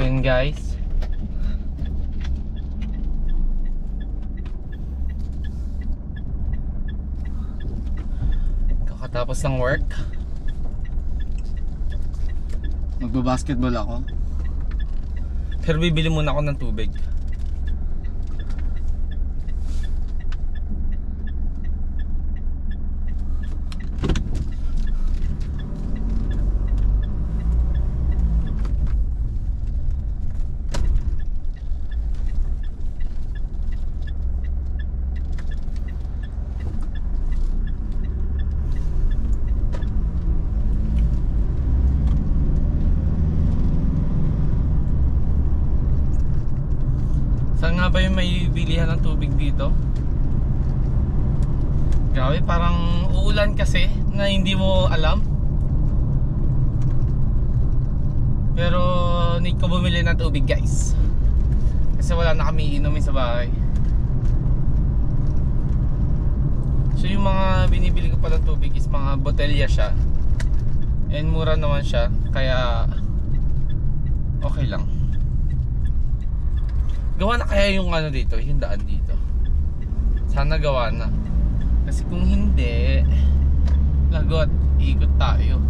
Yun guys. Kakatapos ng work. Magbabasketball ako. Pero bibili muna ako ng tubig. Saan nga ba yung may bilihan ng tubig dito? Grabe, parang uulan kasi na hindi mo alam. Pero need ko bumili ng tubig guys. Kasi wala na kami inumin sa bahay. So yung mga binibili ko palang tubig is mga botelya siya. And mura naman siya. Kaya okay lang. Gawa na kaya yung ano dito, yung daan dito. Sana gawa na. Kasi kung hindi, lagot, ikot tayo.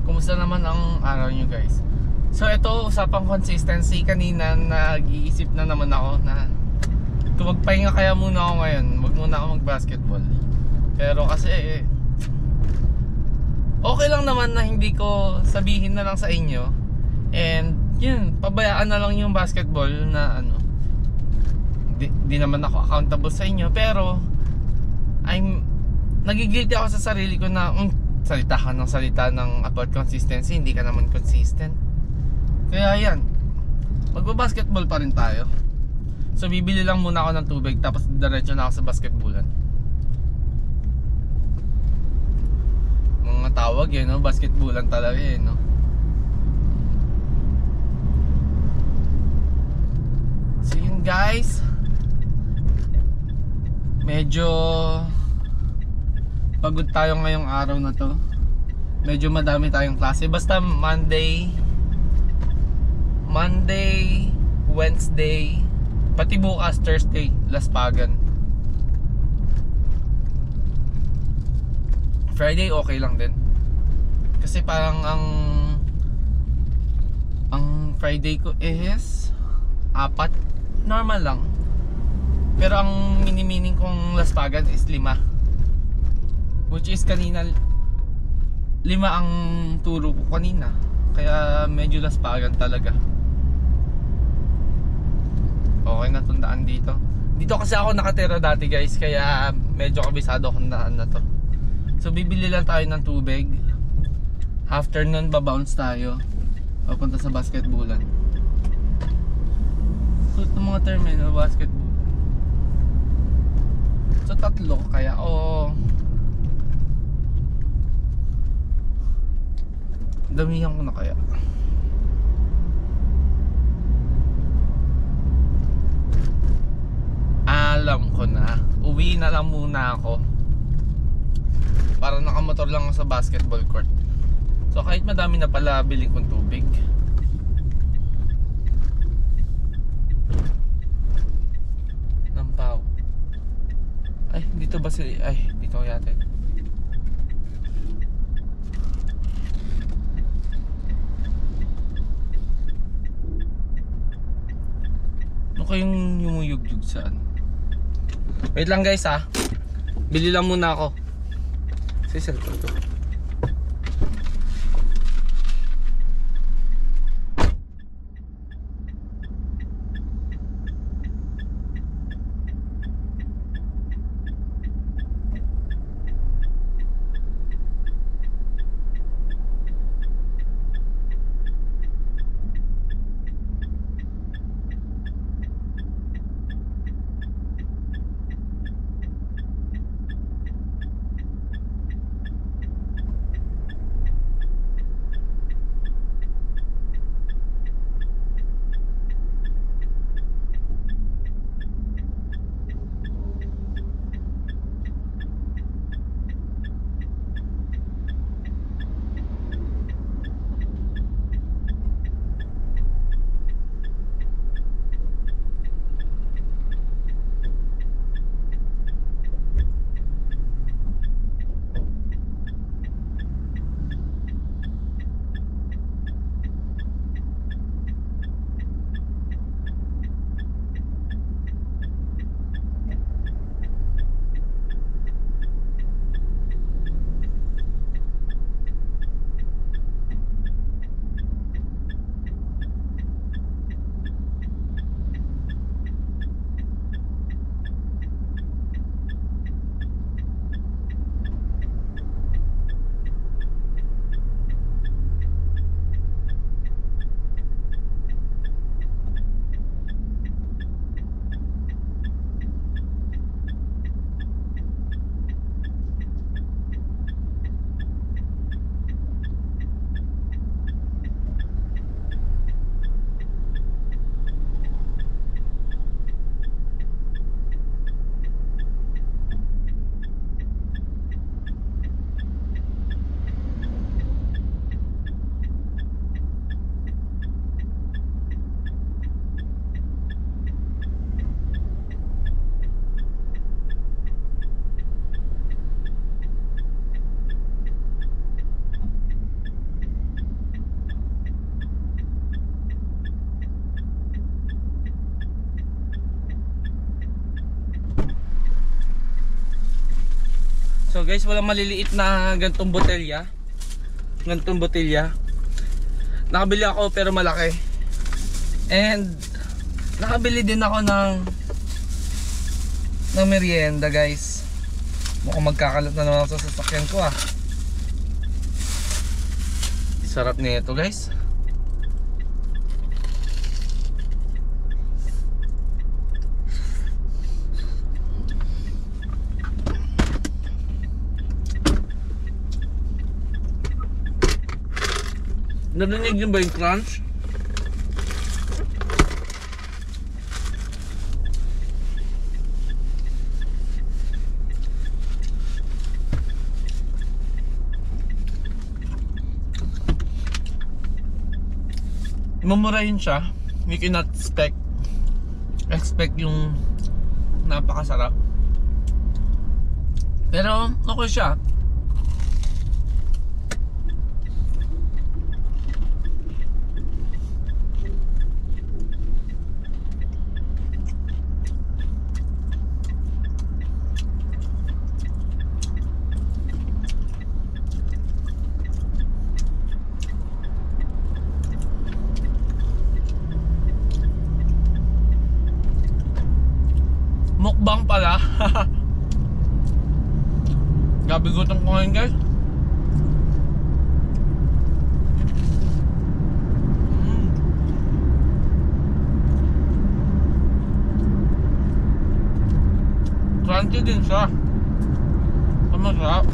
Kumusta naman ang araw nyo guys? So ito, usapang consistency. Kanina nag-iisip na naman ako na kung magpahinga kaya muna ako ngayon, wag muna ako mag-basketball. Pero kasi okay lang naman na hindi ko sabihin na lang sa inyo. And yun, pabayaan na lang yung basketball na ano. Di naman ako accountable sa inyo. Pero nagigilty ako sa sarili ko na salita ka ng salita ng about consistency, hindi ka naman consistent. Kaya yan, magbabasketball pa rin tayo. So bibili lang muna ako ng tubig, tapos diretso na ako sa basketballan. Mga tawag yun, no? Basketballan talaga yun, no? So yun guys, medyo pagod tayo ngayong araw na to. Medyo madami tayong klase. Basta Monday, Wednesday, pati bukas Thursday, Laspagan. Friday okay lang din. Kasi parang ang Friday ko is 4. Normal lang. Pero ang mini-meaning kong Laspagan is 5. Which is kanina 5 ang turo ko kanina. Kaya medyo Laspagan talaga. Okay na tundaan dito. Dito kasi ako nakatira dati guys, kaya medyo kabisado akong daan na to. So bibili lang tayo ng tubig. After nun babounce tayo papunta sa basketballan. So itong mga terminal basketball. So 3 kaya damihan ko na kaya. Alam ko na, uwi na lang muna ako para nakamotor lang ako sa basketball court. So kahit madami na pala biling kong tubig, Nampaw. Ay, dito ba si... Ay, dito ko yata. Ano kayong yumuyug-yug saan? Wait lang guys ha. Bili lang muna ako. Sa cellphone to. So guys, walang maliliit na gantong botelya. Gantong botelya. Nakabili ako pero malaki. And nakabili din ako ng merienda guys. Mukhang magkakalat na naman ako sa sasakyan ko ah. Sarap nito guys. Narinig niyo ba yung crunch? Mamurahin siya. You cannot expect yung napakasarap. Pero okay siya. Mukbang pala. Gabi gutom ko ngayon guys. Crunchy din siya. Masarap.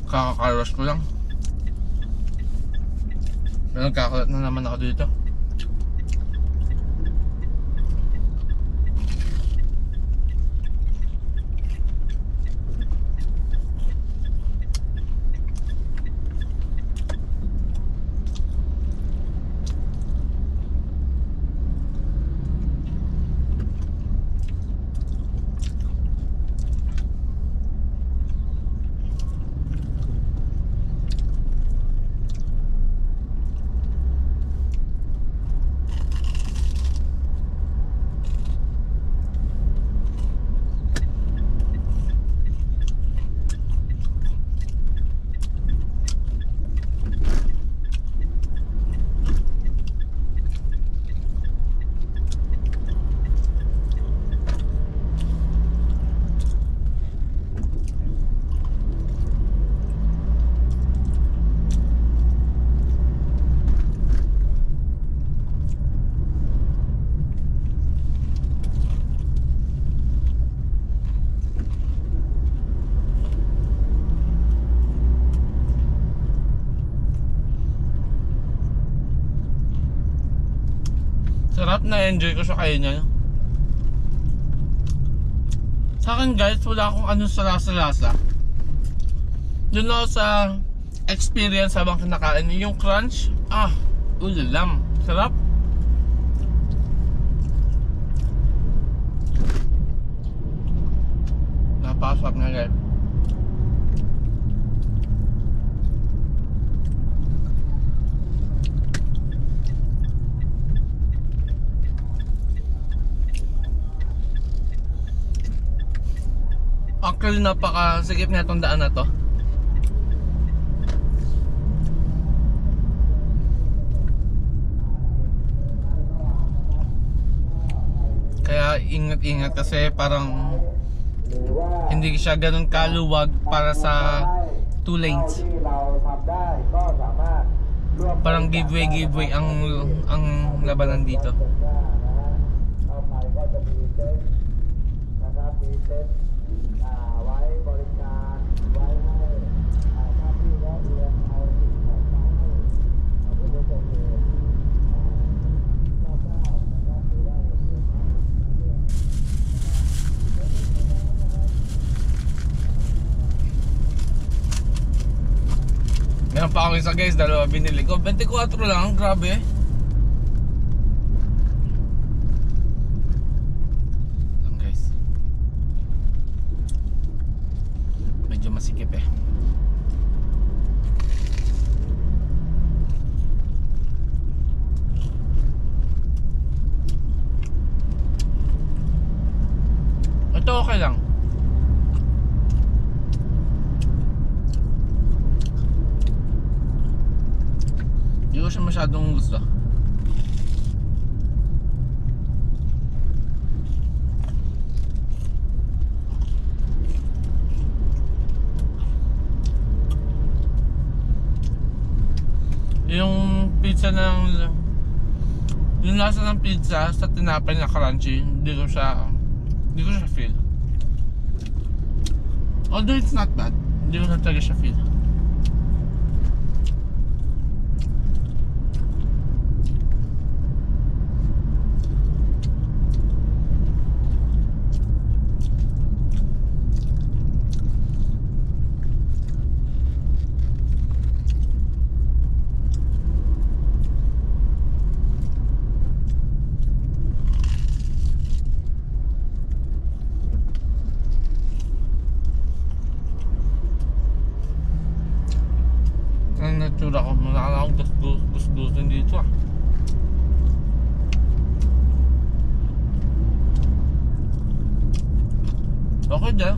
Kakakaros ko lang. Pero nagkakalat na naman ako dito. Sarap, na-enjoy ko siya kayo niya. Sa akin guys, wala akong ano sa lasa-lasa. Doon ako sa experience habang kinakain. Yung crunch, ulalam. Sarap. Napakasarap na guys. Actually, napakasigip na itong daan na to. Kaya ingat-ingat kasi parang hindi siya ganun kaluwag para sa 2 lanes. Parang giveaway ang labanan dito. Meron pa ako isa guys, dalawa binili ko. 24 lang, grabe. Lang guys. Medyo masikip eh. Ito okay lang. Hindi ko siya masyadong gusto. Yung pizza ng yung lasa ng pizza sa tinapay na crunchy, hindi ko siya feel. Although it's not bad, hindi ko na talaga siya feel. Ang natura ko, wala akong gusto dito ah. Okay dyan.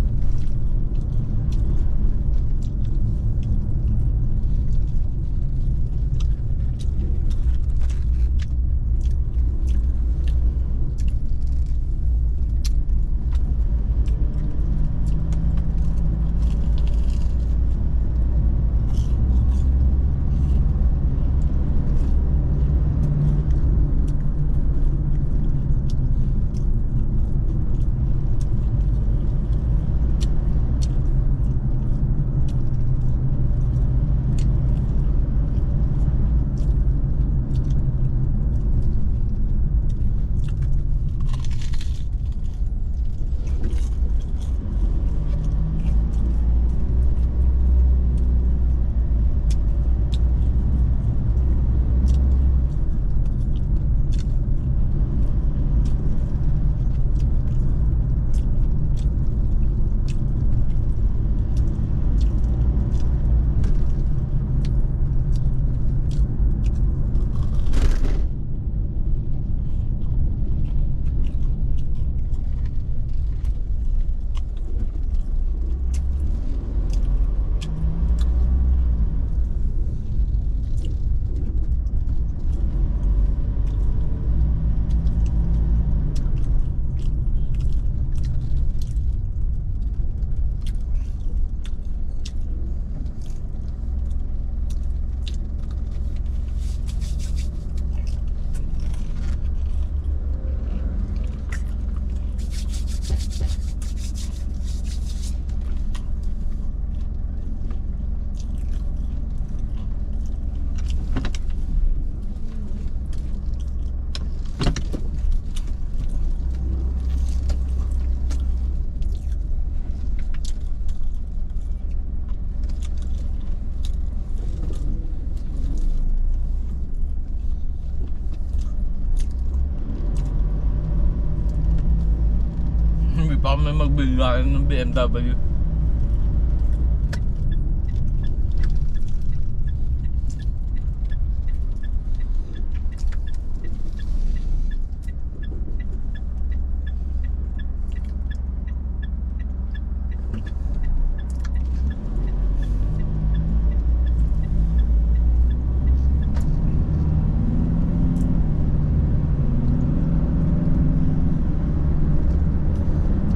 Pa may magbigay ng BMW.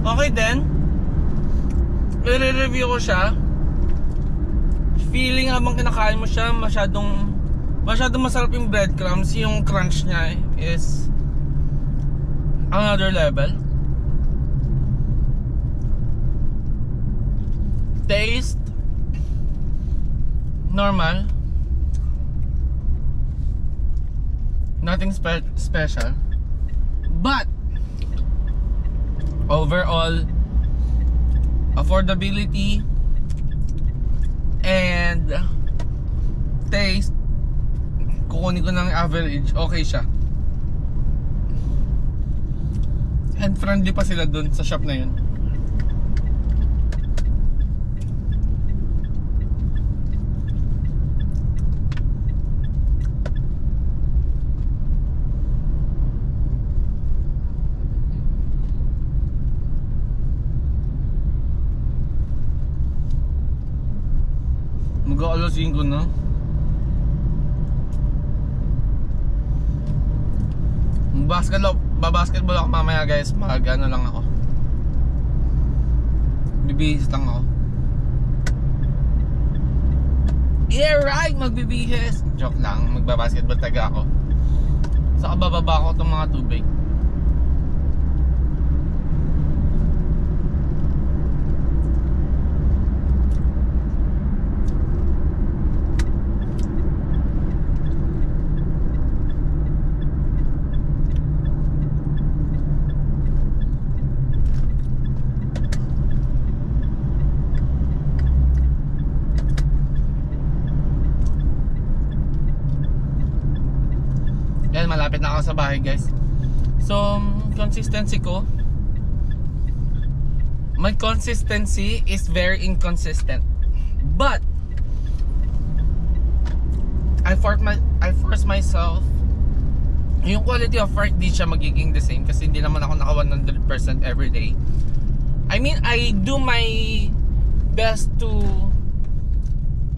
Okay din. I-review ko siya. Feeling habang kinakain mo siya, masyadong masarap yung breadcrumbs. Yung crunch niya is another level. Taste normal. Nothing special. But overall, affordability and taste, kukunin ko ng average, okay siya. And friendly pa sila dun sa shop na yun. Mag-alas 5 na. Babasketball ako mamaya guys. Mag-ano lang ako. Bibihis lang ako. Yeah right, magbibihis. Joke lang, magbabasketball taga ako. Saka bababa ako itong mga tubig. Yan, malapit na ako sa bahay guys. So, consistency ko, my consistency is very inconsistent. But I force myself. Yung quality of work di siya magiging the same kasi hindi naman ako naka 100% every day. I mean, I do my best to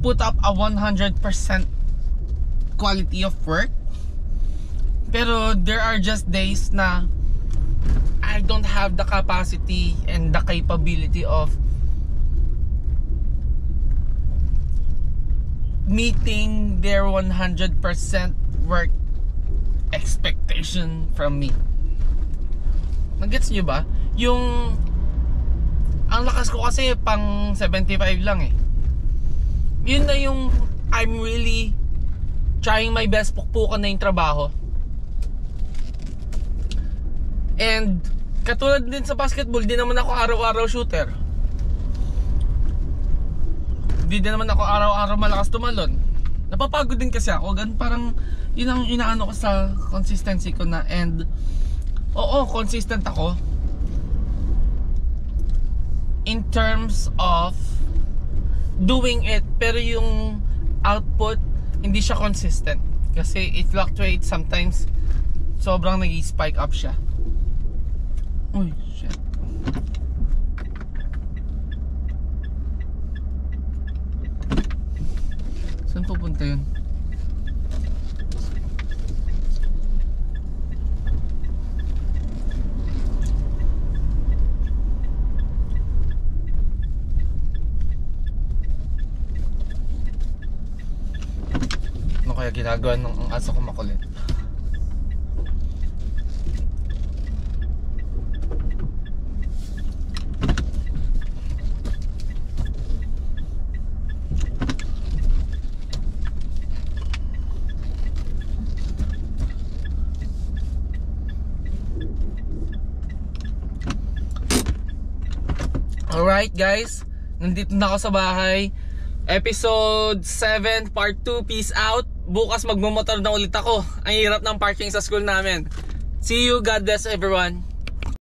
put up a 100% quality of work. Pero there are just days na I don't have the capacity and the capability of meeting their 100% work expectation from me. Nag-gets nyo ba? Yung ang lakas ko kasi pang 75 lang eh. Yun na yung I'm really trying my best, pukpukan na yung trabaho. And katulad din sa basketball, di naman ako araw-araw shooter. Di din naman ako araw-araw malakas tumalon. Napapagod din kasi ako. Parang yun ang inaano ko sa consistency ko na. And oo, consistent ako in terms of doing it, pero yung output hindi siya consistent kasi it fluctuates. Sometimes sobrang nag-spike up siya. Uy, shit. Saan pupunta yun? Ano kaya ginagawa ng aso ko makulit? Alright guys, nandito na ako sa bahay. Episode 7 part 2, peace out. Bukas magmumotor na ulit ako. Ang hirap ng parking sa school namin. See you, God bless everyone.